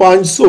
500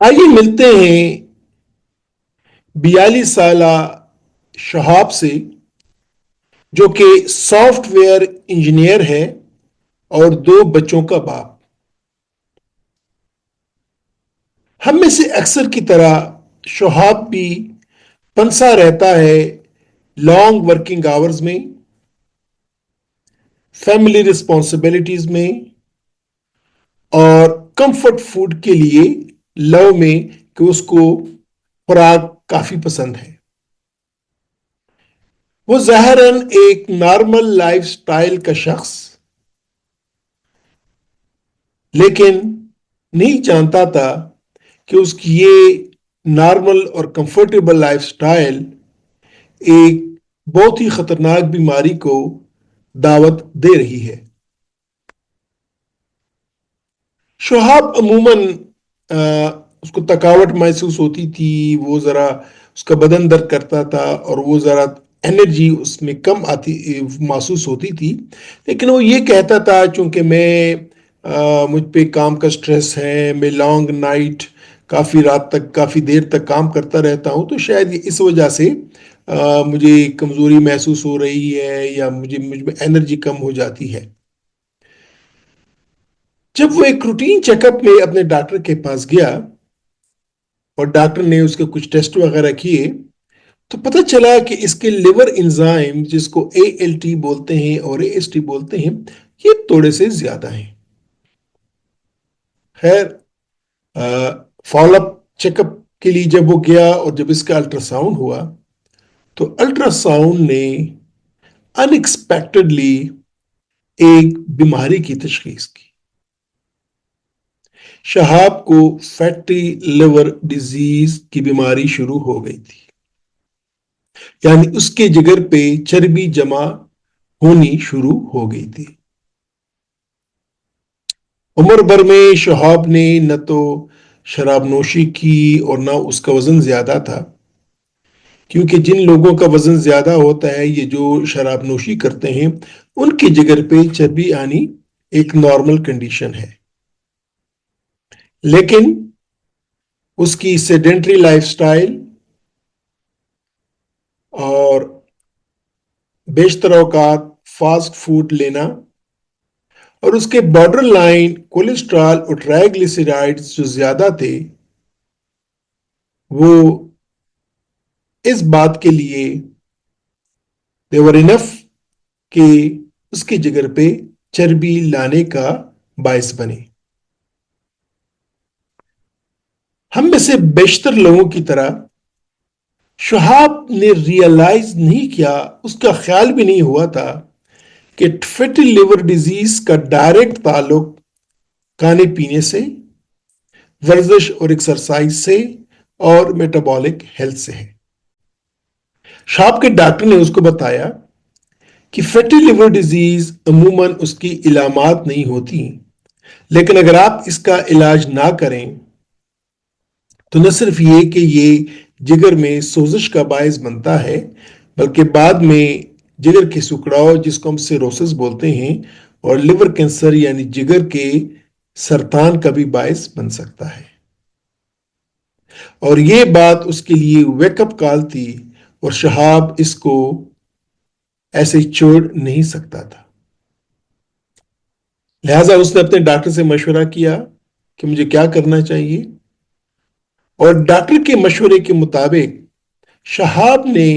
آئیے ملتے ہیں 42 سالہ شہاب سے، جو کہ سافٹ ویئر انجینئر ہے اور 2 بچوں کا باپ۔ ہم میں سے اکثر کی طرح شہاب بھی پنسا رہتا ہے لانگ ورکنگ آورز میں، فیملی رسپانسبلٹیز میں، اور کمفرٹ فوڈ کے لیے لو میں کہ اس کو خوراک کافی پسند ہے۔ وہ ظاہراً ایک نارمل لائف سٹائل کا شخص، لیکن نہیں جانتا تھا کہ اس کی یہ نارمل اور کمفرٹیبل لائف سٹائل ایک بہت ہی خطرناک بیماری کو دعوت دے رہی ہے۔ شہاب عموماً اس کو تھکاوٹ محسوس ہوتی تھی، وہ ذرا اس کا بدن درد کرتا تھا اور وہ ذرا انرجی اس میں کم آتی محسوس ہوتی تھی، لیکن وہ یہ کہتا تھا چونکہ مجھ پہ کام کا سٹریس ہے، میں لانگ نائٹ کافی رات تک کافی دیر تک کام کرتا رہتا ہوں، تو شاید اس وجہ سے مجھے کمزوری محسوس ہو رہی ہے یا مجھ میں انرجی کم ہو جاتی ہے۔ جب وہ ایک روٹین چیک اپ میں اپنے ڈاکٹر کے پاس گیا اور ڈاکٹر نے اس کے کچھ ٹیسٹ وغیرہ کیے، تو پتہ چلا کہ اس کے لیور انزائم، جس کو ALT بولتے ہیں اور AST بولتے ہیں، یہ تھوڑے سے زیادہ ہیں۔ خیر، فالو اپ چیک اپ کے لیے جب وہ گیا اور جب اس کا الٹرا ساؤنڈ ہوا، تو الٹرا ساؤنڈ نے ان ایکسپیکٹڈلی ایک بیماری کی تشخیص کی۔ شہاب کو فیٹی لیور ڈیزیز کی بیماری شروع ہو گئی تھی، یعنی اس کے جگر پہ چربی جمع ہونی شروع ہو گئی تھی۔ عمر بھر میں شہاب نے نہ تو شراب نوشی کی اور نہ اس کا وزن زیادہ تھا، کیونکہ جن لوگوں کا وزن زیادہ ہوتا ہے، یہ جو شراب نوشی کرتے ہیں، ان کے جگر پہ چربی آنی ایک نارمل کنڈیشن ہے۔ لیکن اس کی سیڈنٹری لائف سٹائل اور بیشتر اوقات فاسٹ فوڈ لینا اور اس کے بارڈر لائن کولیسٹرول اور ٹرائیگلیسیرائڈز جو زیادہ تھے، وہ اس بات کے لیے دیور انف کہ اس کے جگر پہ چربی لانے کا باعث بنے۔ ہم میں سے بیشتر لوگوں کی طرح شہاب نے ریئلائز نہیں کیا، اس کا خیال بھی نہیں ہوا تھا کہ فیٹی لیور ڈیزیز کا ڈائریکٹ تعلق کھانے پینے سے، ورزش اور ایکسرسائز سے اور میٹابولک ہیلتھ سے ہے۔ شہاب کے ڈاکٹر نے اس کو بتایا کہ فیٹی لیور ڈیزیز عموماً اس کی علامات نہیں ہوتی، لیکن اگر آپ اس کا علاج نہ کریں تو نہ صرف یہ کہ یہ جگر میں سوزش کا باعث بنتا ہے، بلکہ بعد میں جگر کے سکڑاؤ، جس کو ہم سیروسس بولتے ہیں، اور لیور کینسر یعنی جگر کے سرطان کا بھی باعث بن سکتا ہے۔ اور یہ بات اس کے لیے ویک اپ کال تھی، اور شہاب اس کو ایسے چھوڑ نہیں سکتا تھا۔ لہٰذا اس نے اپنے ڈاکٹر سے مشورہ کیا کہ مجھے کیا کرنا چاہیے، اور ڈاکٹر کے مشورے کے مطابق شہاب نے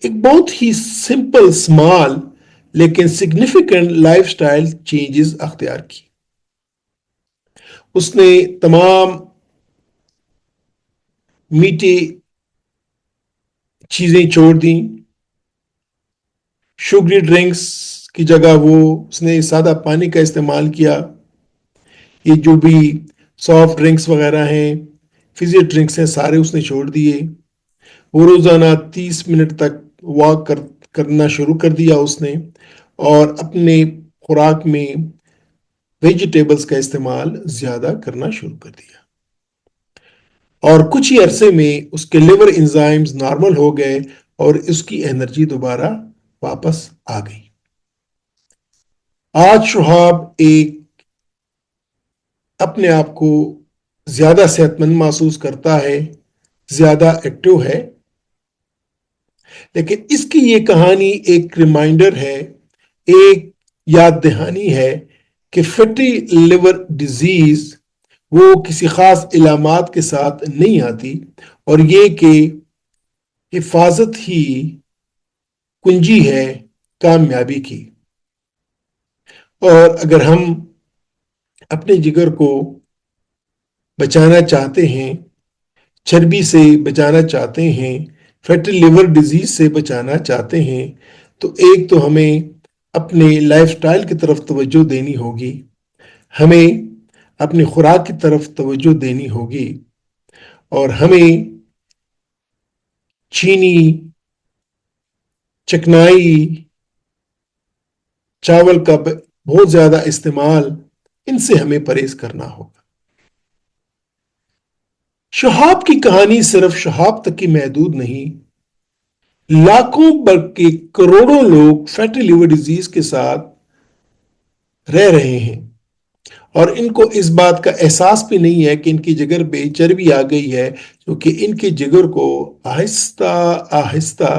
ایک بہت ہی سمپل اسمال لیکن سگنیفیکنٹ لائف سٹائل چینجز اختیار کی۔ اس نے تمام میٹھی چیزیں چھوڑ دیں، شوگری ڈرنکس کی جگہ اس نے سادہ پانی کا استعمال کیا۔ یہ جو بھی سافٹ ڈرنکس وغیرہ ہیں، فزی ڈرنکس ہیں، سارے اس نے چھوڑ دیے۔ وہ روزانہ 30 منٹ تک واک کرنا شروع کر دیا اس نے، اور اپنے خوراک میں ویجیٹیبلز کا استعمال زیادہ کرنا شروع کر دیا، اور کچھ ہی عرصے میں اس کے لیور انزائمز نارمل ہو گئے اور اس کی انرجی دوبارہ واپس آ گئی۔ آج شہاب اپنے آپ کو زیادہ صحت مند محسوس کرتا ہے، زیادہ ایکٹیو ہے۔ لیکن اس کی یہ کہانی ایک ریمائنڈر ہے، ایک یاد دہانی ہے کہ فیٹی لیور ڈیزیز وہ کسی خاص علامات کے ساتھ نہیں آتی، اور یہ کہ حفاظت ہی کنجی ہے کامیابی کی۔ اور اگر ہم اپنے جگر کو بچانا چاہتے ہیں، چربی سے بچانا چاہتے ہیں، فیٹی لیور ڈیزیز سے بچانا چاہتے ہیں، تو ایک تو ہمیں اپنے لائف سٹائل کی طرف توجہ دینی ہوگی، ہمیں اپنی خوراک کی طرف توجہ دینی ہوگی، اور ہمیں چینی، چکنائی، چاول کا بہت زیادہ استعمال، ان سے ہمیں پرہیز کرنا ہوگا۔ شہاب کی کہانی صرف شہاب تک کی محدود نہیں، لاکھوں بلکہ کروڑوں لوگ فیٹی لیور ڈیزیز کے ساتھ رہ رہے ہیں، اور ان کو اس بات کا احساس بھی نہیں ہے کہ ان کی جگر پہ چربی آ گئی ہے، کیونکہ ان کے جگر کو آہستہ آہستہ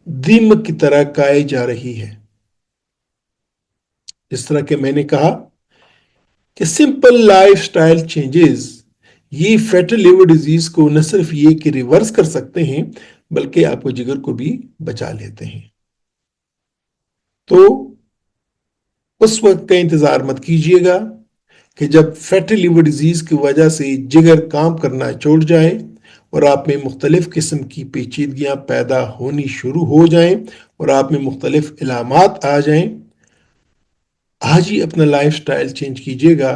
دیمک کی طرح کھائی جا رہی ہے۔ جس طرح کہ میں نے کہا کہ سمپل لائف سٹائل چینجز یہ فیٹی لیور ڈیزیز کو نہ صرف یہ کہ ریورس کر سکتے ہیں، بلکہ آپ کو جگر کو بھی بچا لیتے ہیں۔ تو اس وقت کا انتظار مت کیجیے گا کہ جب فیٹی لیور ڈیزیز کی وجہ سے جگر کام کرنا چھوڑ جائے اور آپ میں مختلف قسم کی پیچیدگیاں پیدا ہونی شروع ہو جائیں اور آپ میں مختلف علامات آ جائیں۔ آج ہی اپنا لائف سٹائل چینج کیجیے گا،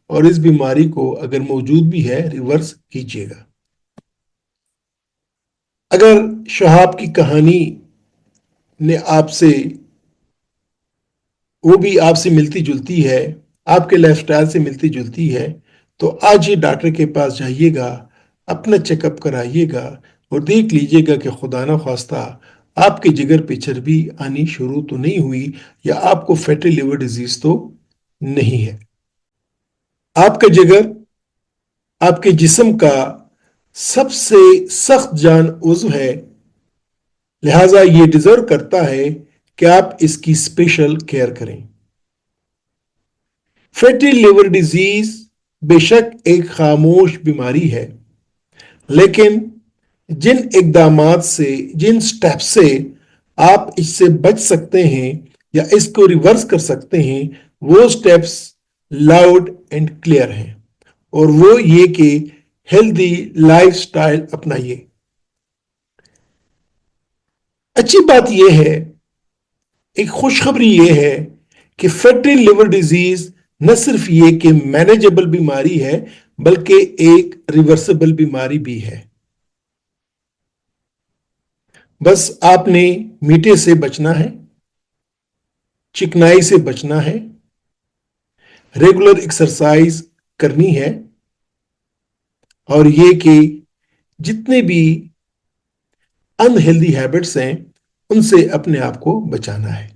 اور اس بیماری کو اگر موجود بھی ہے ریورس کیجیے گا۔ اگر شہاب کی کہانی نے آپ سے وہ بھی آپ سے ملتی جلتی ہے، آپ کے لائف سٹائل سے ملتی جلتی ہے، تو آج ہی ڈاکٹر کے پاس جائیے گا، اپنا چیک اپ کرائیے گا، اور دیکھ لیجیے گا کہ خدا نہ خواستہ آپ کے جگر پہ چربی آنی شروع تو نہیں ہوئی، یا آپ کو فیٹی لیور ڈیزیز تو نہیں ہے۔ آپ کا جگر آپ کے جسم کا سب سے سخت جان عضو ہے، لہٰذا یہ ڈیزرو کرتا ہے کہ آپ اس کی اسپیشل کیئر کریں۔ فیٹی لیور ڈیزیز بے شک ایک خاموش بیماری ہے، لیکن جن اقدامات سے، جن سٹیپ سے آپ اس سے بچ سکتے ہیں یا اس کو ریورس کر سکتے ہیں، وہ سٹیپس لاؤڈ اینڈ کلیئر ہیں، اور وہ یہ کہ ہیلدی لائف سٹائل اپنائیے۔ اچھی بات یہ ہے، ایک خوشخبری یہ ہے کہ فیٹی لیور ڈیزیز نہ صرف یہ کہ مینیجبل بیماری ہے، بلکہ ایک ریورسبل بیماری بھی ہے۔ بس آپ نے میٹھے سے بچنا ہے، چکنائی سے بچنا ہے، ریگولر ایکسرسائز کرنی ہے، اور یہ کہ جتنے بھی ان ہیلدی ہیبٹس ہیں ان سے اپنے آپ کو بچانا ہے۔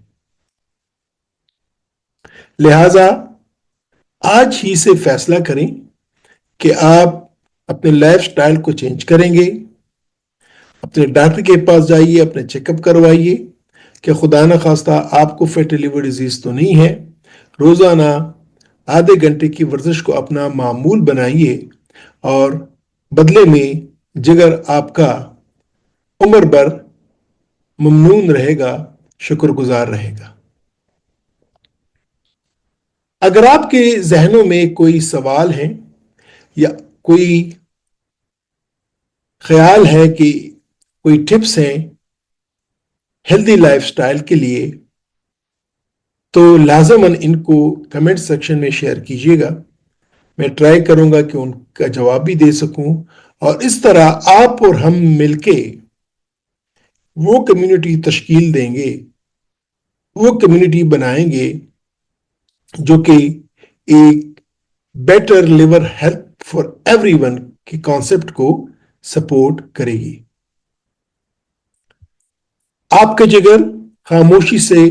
لہذا آج ہی سے فیصلہ کریں کہ آپ اپنے لائف سٹائل کو چینج کریں گے، اپنے ڈاکٹر کے پاس جائیے، اپنے چیک اپ کروائیے کہ خدا نہ خواستہ آپ کو فیٹی لیور ڈیزیز تو نہیں ہے۔ روزانہ آدھے گھنٹے کی ورزش کو اپنا معمول بنائیے، اور بدلے میں جگر آپ کا عمر بھر ممنون رہے گا، شکر گزار رہے گا۔ اگر آپ کے ذہنوں میں کوئی سوال ہے یا کوئی خیال ہے کہ کوئی ٹپس ہیں ہیلدی لائف سٹائل کے لیے، تو لازماً ان کو کمنٹ سیکشن میں شیئر کیجیے گا۔ میں ٹرائی کروں گا کہ ان کا جواب بھی دے سکوں، اور اس طرح آپ اور ہم مل کے وہ کمیونٹی تشکیل دیں گے، وہ کمیونٹی بنائیں گے جو کہ ایک better liver health for everyone کے کانسیپٹ کو سپورٹ کرے گی۔ آپ کا جگر خاموشی سے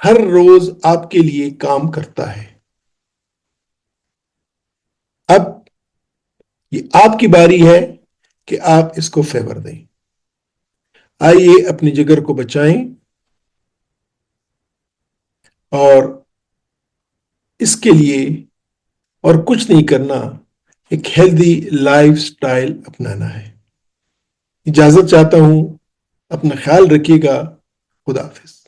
ہر روز آپ کے لیے کام کرتا ہے۔ اب یہ آپ کی باری ہے کہ آپ اس کو فیور دیں. آئیے اپنی جگر کو بچائیں اور اس کے لیے اور کچھ نہیں کرنا، ایک ہیلدی لائف سٹائل اپنانا ہے. اجازت چاہتا ہوں، اپنا خیال رکھیے گا. خدا حافظ.